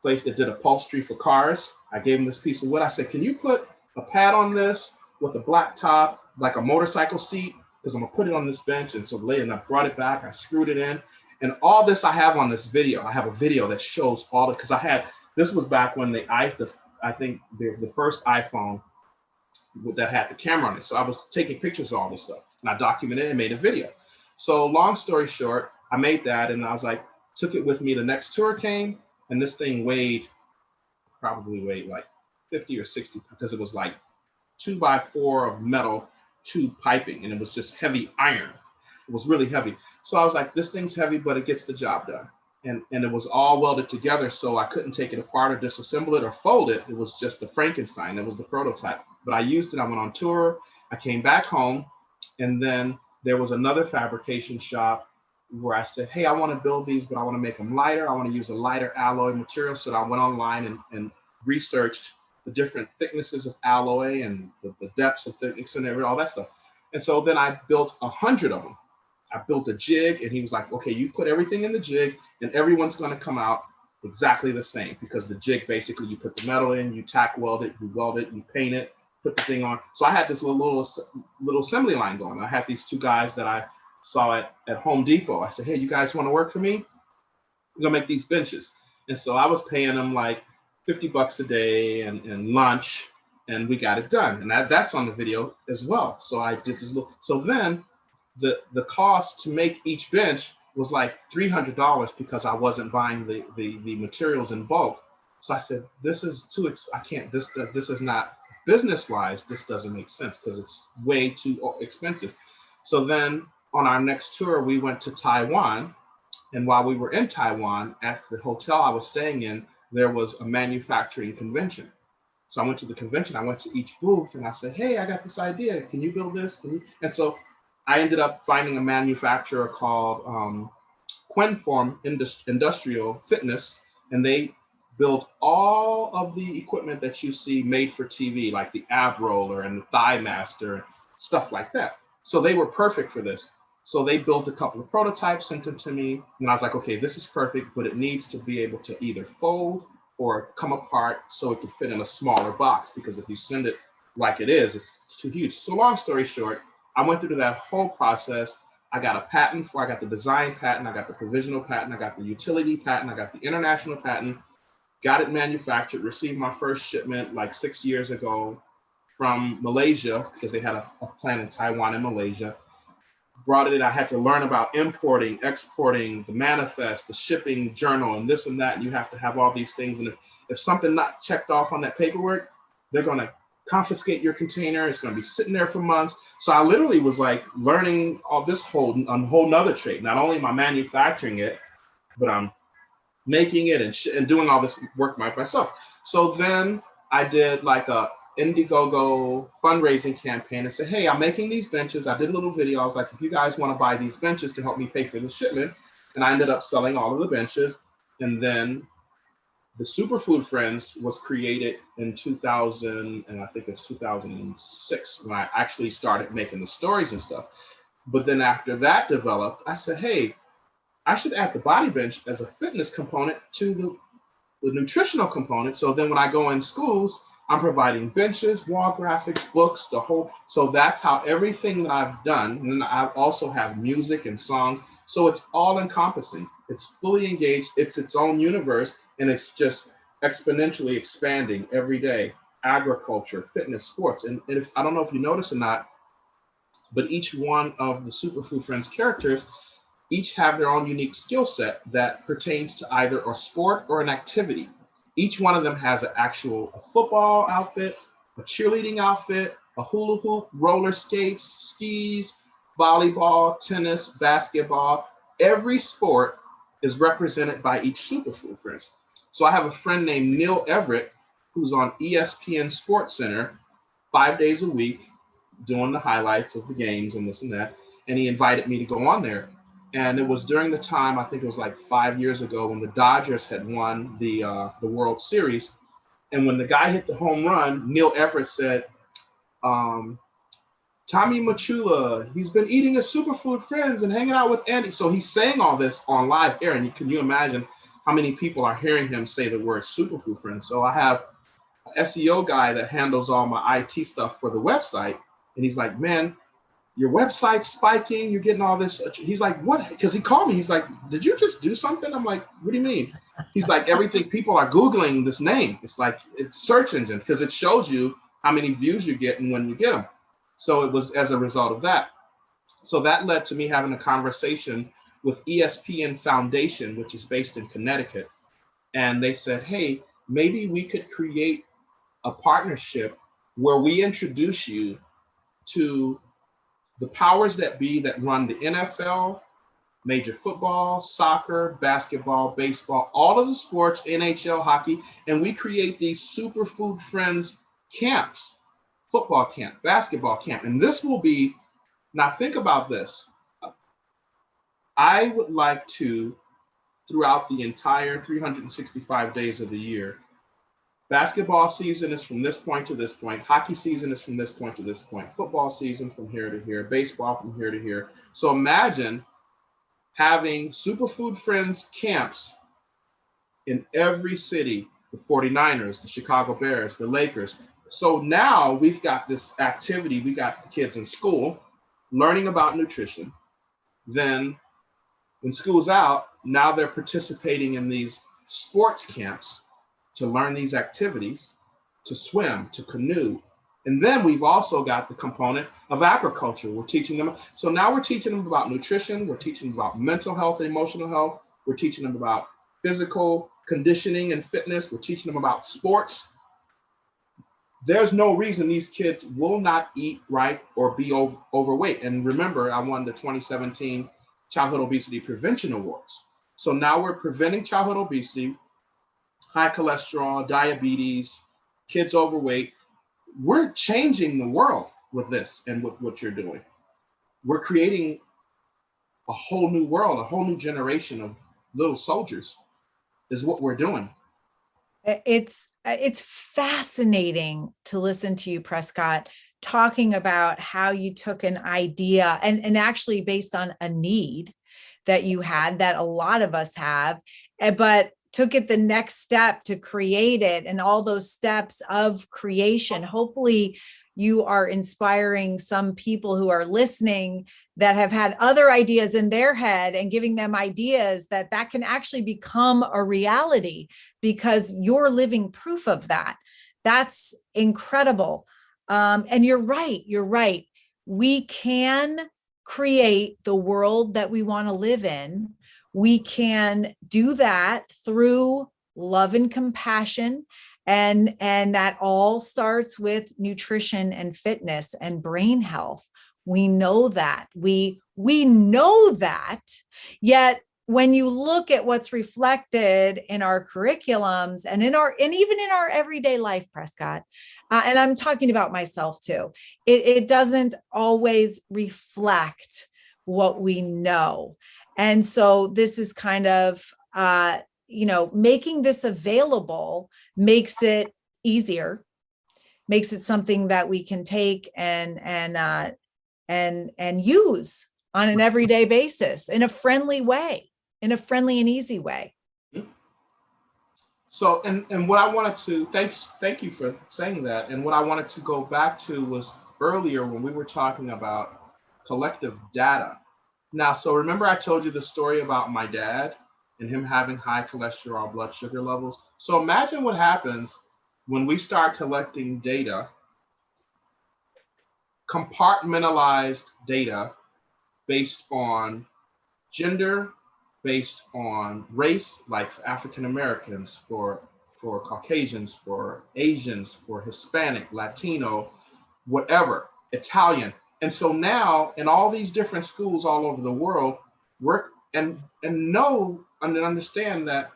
place that did upholstery for cars. I gave him this piece of wood. I said, can you put a pad on this with a black top, like a motorcycle seat? because I'm gonna put it on this bench. And so later, and I brought it back, I screwed it in. And all this I have on this video. I have a video that shows all it, because this was back when I think the first iPhone that had the camera on it. So I was taking pictures of all this stuff, and I documented it and made a video. So long story short, I made that, and I was like, took it with me. The next tour came, and this thing probably weighed like 50 or 60, because it was like 2x4 of metal tube piping, and it was just heavy iron. It was really heavy. So I was like, this thing's heavy, but it gets the job done. And it was all welded together, so I couldn't take it apart or disassemble it or fold it. It was just the Frankenstein. It was the prototype. But I used it. I went on tour. I came back home, and then there was another fabrication shop where I said, hey, I want to build these, but I want to make them lighter. I want to use a lighter alloy material. So I went online and researched the different thicknesses of alloy and the depths of thickness and all that stuff. And so then I built 100 of them. I built a jig, and he was like, okay, you put everything in the jig, and everyone's going to come out exactly the same, because the jig, basically, you put the metal in, you tack weld it, you paint it, put the thing on. So I had this little assembly line going. I had these two guys that I saw at Home Depot. I said, hey, you guys want to work for me? We're going to make these benches. And so I was paying them like $50 a day and lunch, and we got it done. And that's on the video as well. So I did this so then the cost to make each bench was like $300, because I wasn't buying the materials in bulk. So I said, this is too, I can't, this is not business-wise, this doesn't make sense, because it's way too expensive. So then on our next tour, we went to Taiwan. And while we were in Taiwan, at the hotel I was staying in, there was a manufacturing convention. So I went to the convention, I went to each booth, and I said, hey, I got this idea. Can you build this? And so I ended up finding a manufacturer called Quenform Industrial Fitness, and they built all of the equipment that you see made for TV, like the ab roller and the thigh master, stuff like that. So they were perfect for this. So they built a couple of prototypes, sent them to me, and I was like, okay, this is perfect, but it needs to be able to either fold or come apart so it can fit in a smaller box, because if you send it like it is, it's too huge. So long story short, I went through that whole process. I got a patent I got the design patent, I got the provisional patent, I got the utility patent, I got the international patent, got it manufactured, received my first shipment like 6 years ago from Malaysia, because they had a plant in Taiwan and Malaysia. Brought it in, I had to learn about importing, exporting, the manifest, the shipping journal, and this and that, and you have to have all these things. And if something not checked off on that paperwork, they're gonna confiscate your container. It's going to be sitting there for months. So I literally was like learning all this whole nother trade. Not only am I manufacturing it, but I'm making it and doing all this work myself. So then I did like a Indiegogo fundraising campaign and said, hey, I'm making these benches. I did a little video. I was like, if you guys want to buy these benches to help me pay for the shipment. And I ended up selling all of the benches. And then the Superfood Friends was created in 2000, and I think it's 2006 when I actually started making the stories and stuff. But then after that developed, I said, hey, I should add the body bench as a fitness component to the nutritional component. So then when I go in schools, I'm providing benches, wall graphics, books, the whole. So that's how everything that I've done. And then I also have music and songs. So it's all encompassing. It's fully engaged. It's its own universe. And it's just exponentially expanding every day. Agriculture, fitness, sports. And if I don't know if you notice or not, but each one of the Superfood Friends characters each have their own unique skill set that pertains to either a sport or an activity. Each one of them has a football outfit, a cheerleading outfit, a hula hoop, roller skates, skis, volleyball, tennis, basketball. Every sport is represented by each Superfood Friends. So I have a friend named Neil Everett, who's on ESPN Sports Center 5 days a week, doing the highlights of the games and this and that. And he invited me to go on there. And it was during the time, I think it was like 5 years ago, when the Dodgers had won the World Series. And when the guy hit the home run, Neil Everett said, Tommy Machula, he's been eating his Superfood Friends and hanging out with Andy. So he's saying all this on live air. And can you imagine how many people are hearing him say the word Superfood Friends? So I have an SEO guy that handles all my IT stuff for the website. And he's like, man, your website's spiking, you're getting all this. He's like, what? Because he called me. He's like, did you just do something? I'm like, what do you mean? He's like, everything, people are Googling this name. It's like, it's search engine because it shows you how many views you get and when you get them. So it was as a result of that. So that led to me having a conversation with ESPN Foundation, which is based in Connecticut. And they said, hey, maybe we could create a partnership where we introduce you to the powers that be that run the NFL, major football, soccer, basketball, baseball, all of the sports, NHL, hockey, and we create these Superfood Friends camps, football camp, basketball camp. And this will be, now think about this. I would like to, throughout the entire 365 days of the year, basketball season is from this point to this point. Hockey season is from this point to this point. Football season from here to here. Baseball from here to here. So imagine having Superfood Friends camps in every city, the 49ers, the Chicago Bears, the Lakers. So now we've got this activity. We got the kids in school learning about nutrition. Then when school's out, now they're participating in these sports camps to learn these activities, to swim, to canoe. And then we've also got the component of agriculture. We're teaching them. So now we're teaching them about nutrition. We're teaching them about mental health and emotional health. We're teaching them about physical conditioning and fitness. We're teaching them about sports. There's no reason these kids will not eat right or be overweight. And remember, I won the 2017 Childhood Obesity Prevention Awards. So now we're preventing childhood obesity, high cholesterol, diabetes, kids overweight. We're changing the world with this and with what you're doing. We're creating a whole new world, a whole new generation of little soldiers is what we're doing. It's fascinating to listen to you, Prescott, talking about how you took an idea and actually based on a need that you had, that a lot of us have, but took it the next step to create it, and all those steps of creation. Hopefully you are inspiring some people who are listening that have had other ideas in their head and giving them ideas that can actually become a reality, because you're living proof of that. That's incredible. And you're right. We can create the world that we want to live in. We can do that through love and compassion. And that all starts with nutrition and fitness and brain health. We know that. We know that. Yet when you look at what's reflected in our curriculums and even in our everyday life, Prescott, and I'm talking about myself too, it doesn't always reflect what we know. And so this is kind of, making this available makes it easier, makes it something that we can take and use on an everyday basis in a friendly way, in a friendly and easy way. So, and what I wanted to, thank you for saying that. And what I wanted to go back to was earlier when we were talking about collective data. Now, so remember I told you the story about my dad and him having high cholesterol, blood sugar levels. So imagine what happens when we start collecting data, compartmentalized data based on gender, based on race, like for African Americans, for Caucasians, for Asians, for Hispanic, Latino, whatever, Italian. And so now in all these different schools all over the world, understand that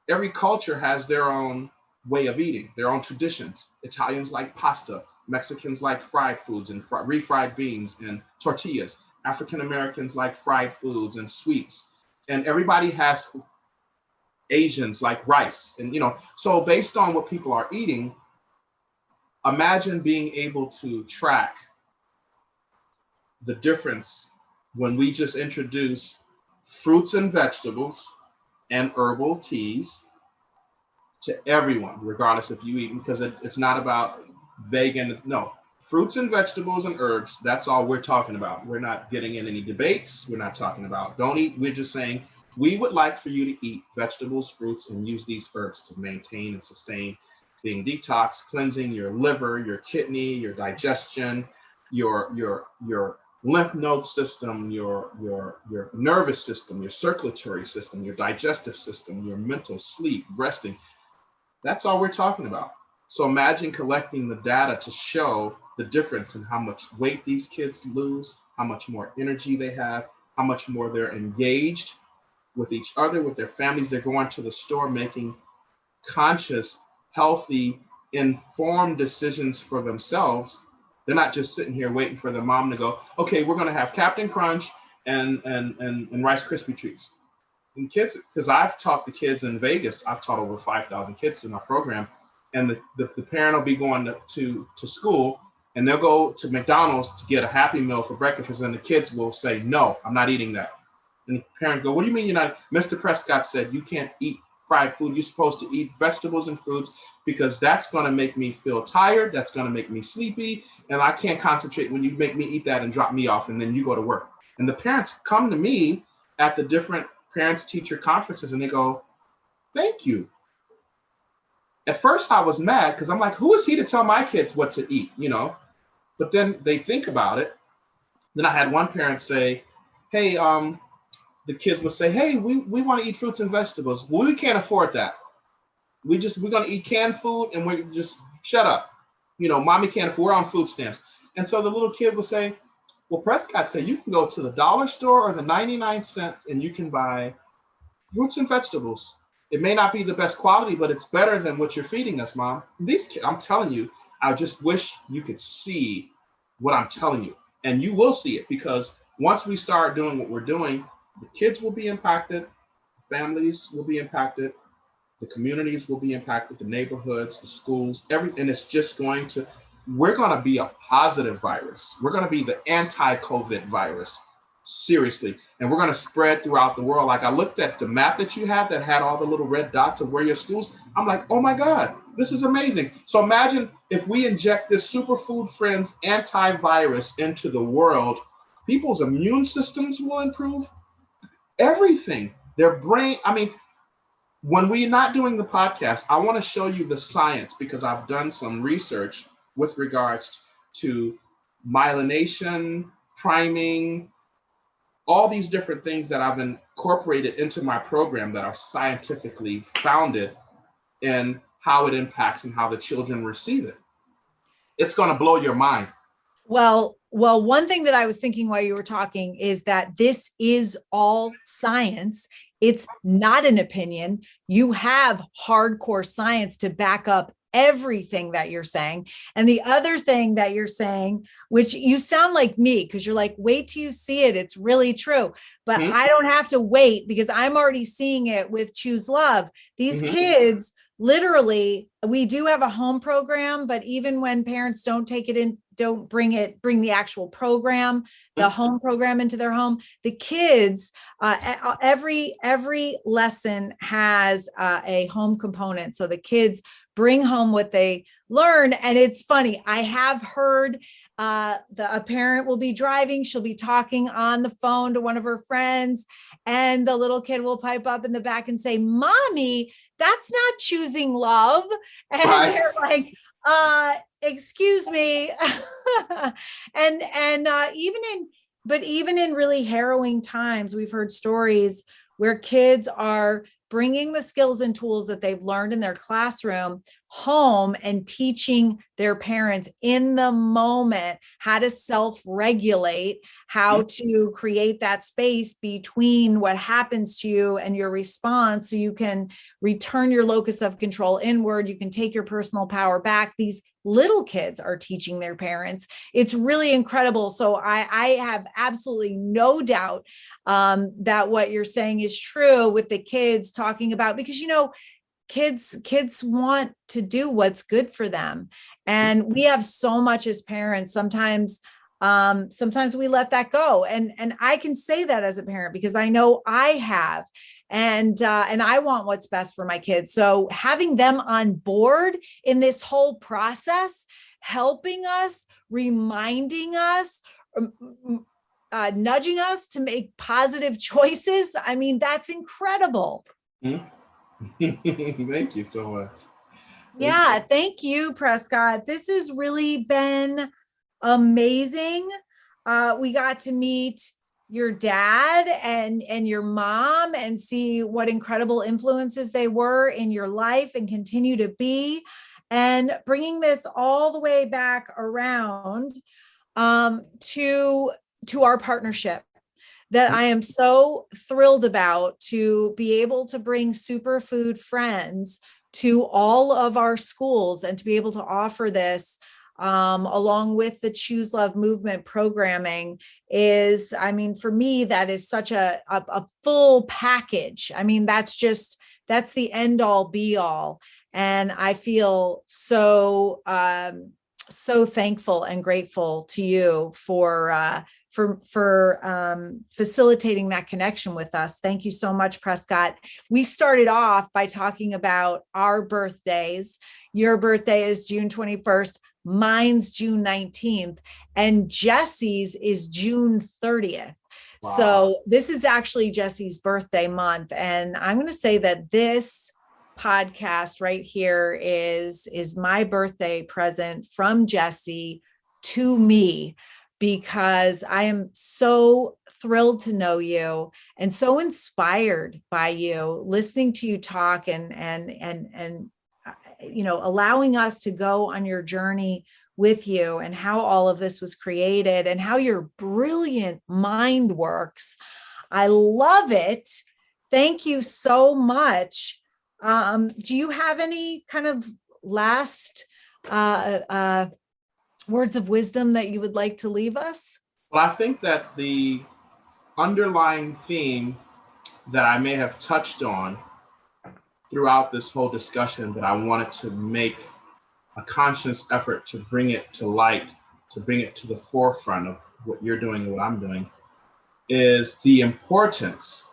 every culture has their own way of eating, their own traditions. Italians like pasta, Mexicans like fried foods and refried beans and tortillas. African Americans like fried foods and sweets. And everybody has, Asians like rice. And so based on what people are eating, imagine being able to track the difference when we just introduce fruits and vegetables and herbal teas to everyone, regardless if you eat, because it's not about vegan, no. Fruits and vegetables and herbs, that's all we're talking about. We're not getting in any debates. We're not talking about don't eat. We're just saying we would like for you to eat vegetables, fruits, and use these herbs to maintain and sustain being detox, cleansing your liver, your kidney, your digestion, your lymph node system, your nervous system, your circulatory system, your digestive system, your mental sleep, resting. That's all we're talking about. So imagine collecting the data to show the difference in how much weight these kids lose, how much more energy they have, how much more they're engaged with each other, with their families. They're going to the store making conscious, healthy, informed decisions for themselves. They're not just sitting here waiting for their mom to go, okay, we're going to have Captain Crunch and Rice Krispie treats. And kids, because I've taught the kids in Vegas, I've taught over 5,000 kids through my program, and the parent will be going to school, and they'll go to McDonald's to get a Happy Meal for breakfast, and the kids will say, no, I'm not eating that. And the parent go, what do you mean you're not? Mr. Prescott said you can't eat fried food. You're supposed to eat vegetables and fruits because that's going to make me feel tired. That's going to make me sleepy. And I can't concentrate when you make me eat that and drop me off, and then you go to work. And the parents come to me at the different parents-teacher conferences, and they go, thank you. At first I was mad because I'm like, who is he to tell my kids what to eat, you know? But then they think about it. Then I had one parent say, hey, the kids would say, hey, we want to eat fruits and vegetables. Well, we can't afford that. We're going to eat canned food, and we're just, shut up. You know, mommy can't afford, we're on food stamps. And so the little kid would say, well, Prescott said you can go to the dollar store or the 99-cent and you can buy fruits and vegetables. It may not be the best quality, but it's better than what you're feeding us, Mom. These kids, I'm telling you, I just wish you could see what I'm telling you. And you will see it, because once we start doing what we're doing, the kids will be impacted, families will be impacted, the communities will be impacted, the neighborhoods, the schools, and it's just we're going to be a positive virus. We're going to be the anti-COVID virus, seriously. And we're going to spread throughout the world. Like, I looked at the map that you had that had all the little red dots of where your schools, I'm like, oh my God, this is amazing. So imagine if we inject this Superfood Friends antivirus into the world, people's immune systems will improve, everything, their brain. I mean, when we're not doing the podcast, I want to show you the science, because I've done some research with regards to myelination, priming, all these different things that I've incorporated into my program that are scientifically founded in how it impacts and how the children receive it. It's going to blow your mind. Well, one thing that I was thinking while you were talking is that this is all science. It's not an opinion. You have hardcore science to back up everything that you're saying. And the other thing that you're saying, which you sound like me, because you're like, wait till you see it. It's really true. But I don't have to wait, because I'm already seeing it with ChooSELove. These kids, literally, we do have a home program, but even when parents don't take it in, don't bring the actual program, the home program into their home, the kids, every lesson has a home component. So the kids bring home what they learn. And it's funny, I have heard a parent will be driving, she'll be talking on the phone to one of her friends, and the little kid will pipe up in the back and say, Mommy, that's not choosing love. And they're like, excuse me. and even in really harrowing times, we've heard stories where kids are bringing the skills and tools that they've learned in their classroom home and teaching their parents in the moment how to self-regulate, how to create that space between what happens to you and your response, so you can return your locus of control inward. You can take your personal power back. These little kids are teaching their parents. It's really incredible. So I have absolutely no doubt that what you're saying is true with the kids talking about, because, you know, kids want to do what's good for them. And we have so much as parents. Sometimes sometimes we let that go. And I can say that as a parent because I know I have, and I want what's best for my kids. So having them on board in this whole process, helping us, reminding us, nudging us to make positive choices. I mean, that's incredible. Thank you so much. Yeah, thank you, Prescott. This has really been amazing. We got to meet your dad and your mom and see what incredible influences they were in your life and continue to be, and bringing this all the way back around to our partnership that I am so thrilled about, to be able to bring Superfood Friends to all of our schools and to be able to offer this along with the ChooSELove movement programming is, I mean, for me, that is such a full package. I mean, that's the end all be all. And I feel so thankful and grateful to you for facilitating that connection with us. Thank you so much, Prescott. We started off by talking about our birthdays. Your birthday is June 21st. Mine's June 19th, and Jesse's is June 30th. Wow. So this is actually Jesse's birthday month. And I'm going to say that this podcast right here is my birthday present from Jesse to me, because I am so thrilled to know you and so inspired by you, listening to you talk and you know, allowing us to go on your journey with you, and how all of this was created and how your brilliant mind works. I love it. Thank you so much. Do you have any kind of last words of wisdom that you would like to leave us? Well, I think that the underlying theme that I may have touched on throughout this whole discussion, that I wanted to make a conscious effort to bring it to light, to bring it to the forefront of what you're doing and what I'm doing, is the importance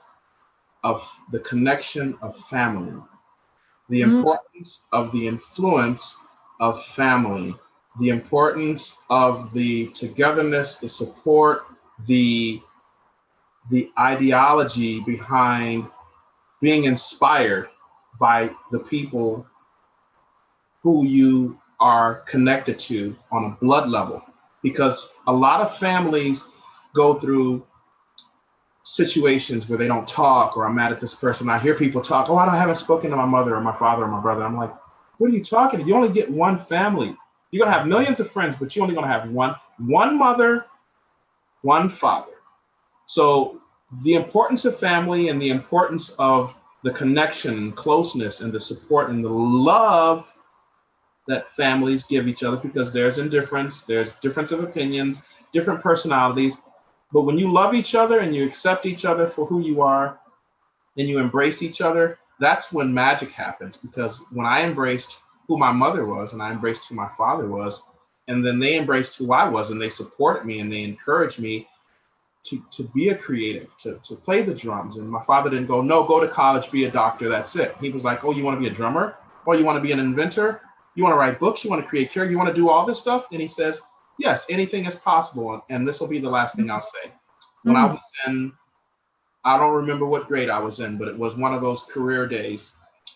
of the connection of family, the importance of the influence of family, the importance of the togetherness, the support, the ideology behind being inspired by the people who you are connected to on a blood level. Because a lot of families go through situations where they don't talk, or I'm mad at this person. I hear people talk, oh, I haven't spoken to my mother or my father or my brother. I'm like, what are you talking? You only get one family. You're gonna have millions of friends, but you're only gonna have one mother, one father. So the importance of family and the importance of the connection and closeness and the support and the love that families give each other, because there's indifference, there's difference of opinions, different personalities. But when you love each other and you accept each other for who you are and you embrace each other, that's when magic happens. Because when I embraced who my mother was and I embraced who my father was, and then they embraced who I was, and they supported me and they encouraged me to be a creative, to play the drums. And my father didn't go, no, go to college, be a doctor, that's it. He was like, oh, you want to be a drummer? Or you want to be an inventor? You want to write books? You want to create character? You want to do all this stuff? And he says, yes, anything is possible. And this will be the last thing I'll say. When I was in, I don't remember what grade I was in, but it was one of those career days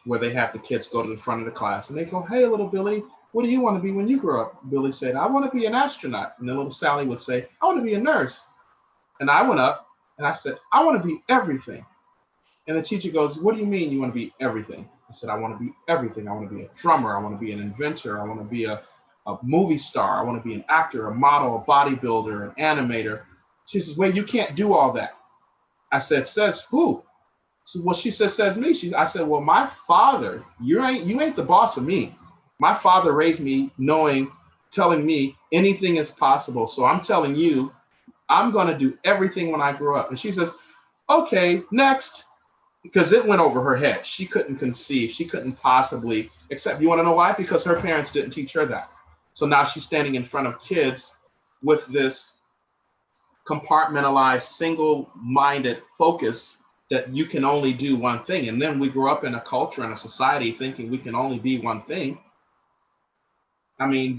where they have the kids go to the front of the class and they go, hey, little Billy, what do you want to be when you grow up? Billy said, I want to be an astronaut. And then little Sally would say, I want to be a nurse. And I went up and I said, I want to be everything. And the teacher goes, what do you mean you want to be everything? I said, I want to be everything. I want to be a drummer. I want to be an inventor. I want to be a movie star. I want to be an actor, a model, a bodybuilder, an animator. She says, wait, you can't do all that. I said, says who? So, well, she says me. I said, well, my father, you ain't the boss of me. My father raised me telling me anything is possible. So I'm telling you, I'm going to do everything when I grow up. And she says, okay, next. Because it went over her head. She couldn't conceive. She couldn't possibly accept. You want to know why? Because her parents didn't teach her that. So now she's standing in front of kids with this compartmentalized, single-minded focus that you can only do one thing. And then we grow up in a culture and a society thinking we can only be one thing. I mean,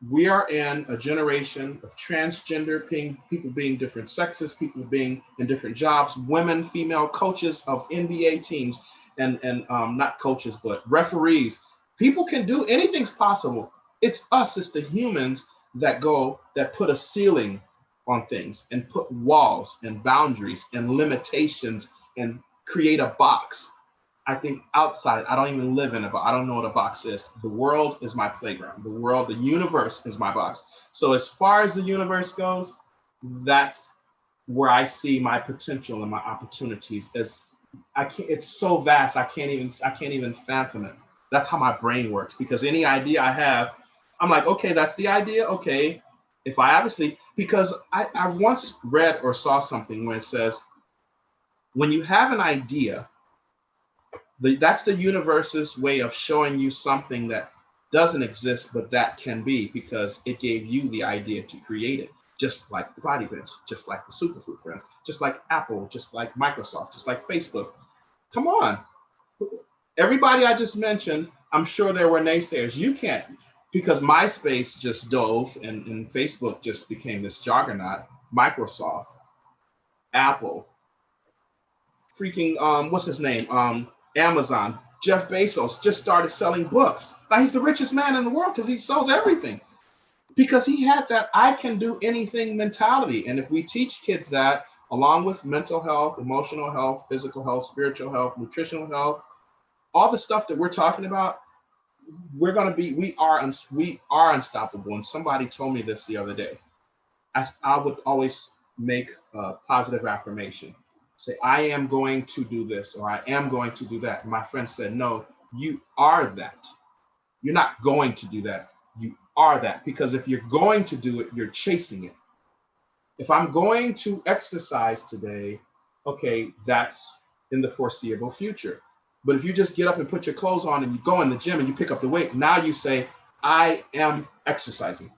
we are in a generation of transgender people being different sexes, people being in different jobs, women, female coaches of NBA teams, and not coaches, but referees. People can do, anything's possible. It's us, it's the humans that put a ceiling on things and put walls and boundaries and limitations and create a box. I think outside, I don't even live in a box. I don't know what a box is. The world is my playground. The universe is my box. So as far as the universe goes, that's where I see my potential and my opportunities. It's so vast, I can't even fathom it. That's how my brain works, because any idea I have, I'm like, okay, that's the idea. Okay. Because I once read or saw something where it says, when you have an idea, that's the universe's way of showing you something that doesn't exist, but that can be, because it gave you the idea to create it. Just like the Body Bench, just like the Superfood friends, just like Apple, just like Microsoft, just like Facebook. Come on. Everybody I just mentioned, I'm sure there were naysayers. You can't, because MySpace just dove and Facebook just became this juggernaut. Microsoft, Apple, freaking, what's his name? Amazon, Jeff Bezos just started selling books. Now he's the richest man in the world because he sells everything. Because he had that I can do anything mentality. And if we teach kids that, along with mental health, emotional health, physical health, spiritual health, nutritional health, all the stuff that we're talking about, we are unstoppable. And somebody told me this the other day. I would always make a positive affirmation. Say, I am going to do this, or I am going to do that. And my friend said, no, you are that. You're not going to do that. You are that. Because if you're going to do it, you're chasing it. If I'm going to exercise today, okay, that's in the foreseeable future. But if you just get up and put your clothes on and you go in the gym and you pick up the weight, now you say, I am exercising.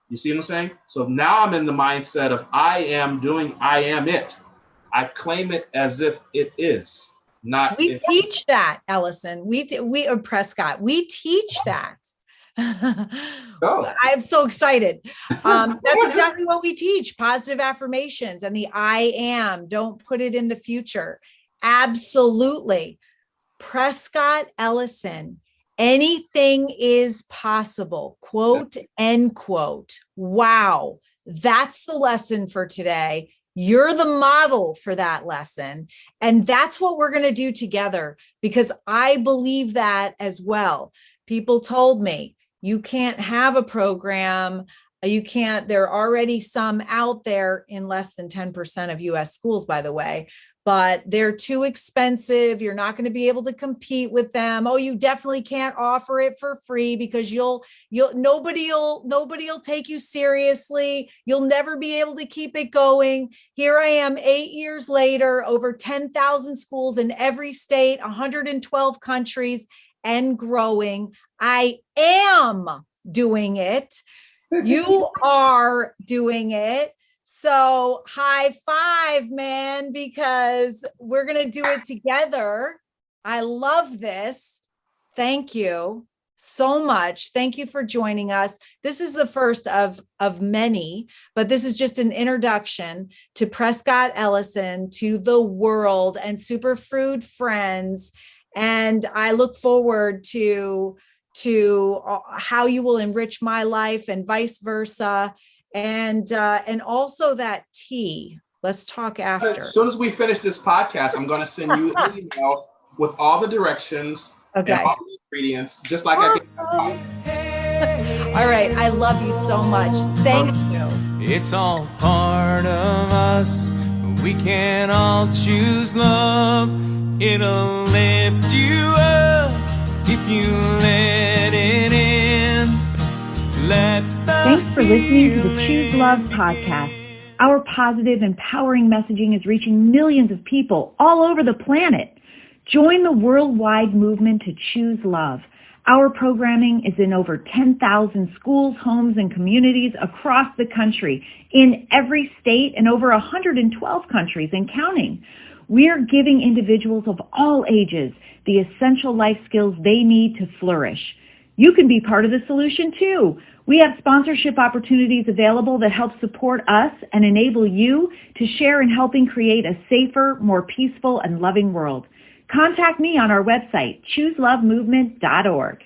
You see what I'm saying? So now I'm in the mindset of I am it. I claim it as if it is not. We teach that, Ellison. We Prescott. We teach that. Oh. I'm so excited. That's exactly what we teach: positive affirmations and the I am. Don't put it in the future. Absolutely, Prescott Ellison. Anything is possible. Quote, end quote. Wow, that's the lesson for today. You're the model for that lesson. And that's what we're going to do together, because I believe that as well. People told me, you can't have a program. There are already some out there in less than 10% of US schools, by the way, but they're too expensive. You're not going to be able to compete with them. Oh, you definitely can't offer it for free because nobody will take you seriously. You'll never be able to keep it going. Here I am 8 years later, over 10,000 schools in every state, 112 countries, and growing. I am doing it. You are doing it. So high five, man, because we're going to do it together. I love this. Thank you so much. Thank you for joining us. This is the first of many, but this is just an introduction to Prescott Ellison, to the world and Superfood friends. And I look forward to how you will enrich my life and vice versa. And also that tea. Let's talk after. As soon as we finish this podcast, I'm going to send you an email with all the directions and all the ingredients, just like I did for you. All right. I love you so much. Thank you. It's all part of us. We can all choose love. It'll lift you up if you let it in. Thanks for listening to the ChooSELove podcast. Our positive, empowering messaging is reaching millions of people all over the planet. Join the worldwide movement to choose love. Our programming is in over 10,000 schools, homes, and communities across the country, in every state and over 112 countries and counting. We're giving individuals of all ages the essential life skills they need to flourish. You can be part of the solution too. We have sponsorship opportunities available that help support us and enable you to share in helping create a safer, more peaceful, and loving world. Contact me on our website, ChooSELoveMovement.org.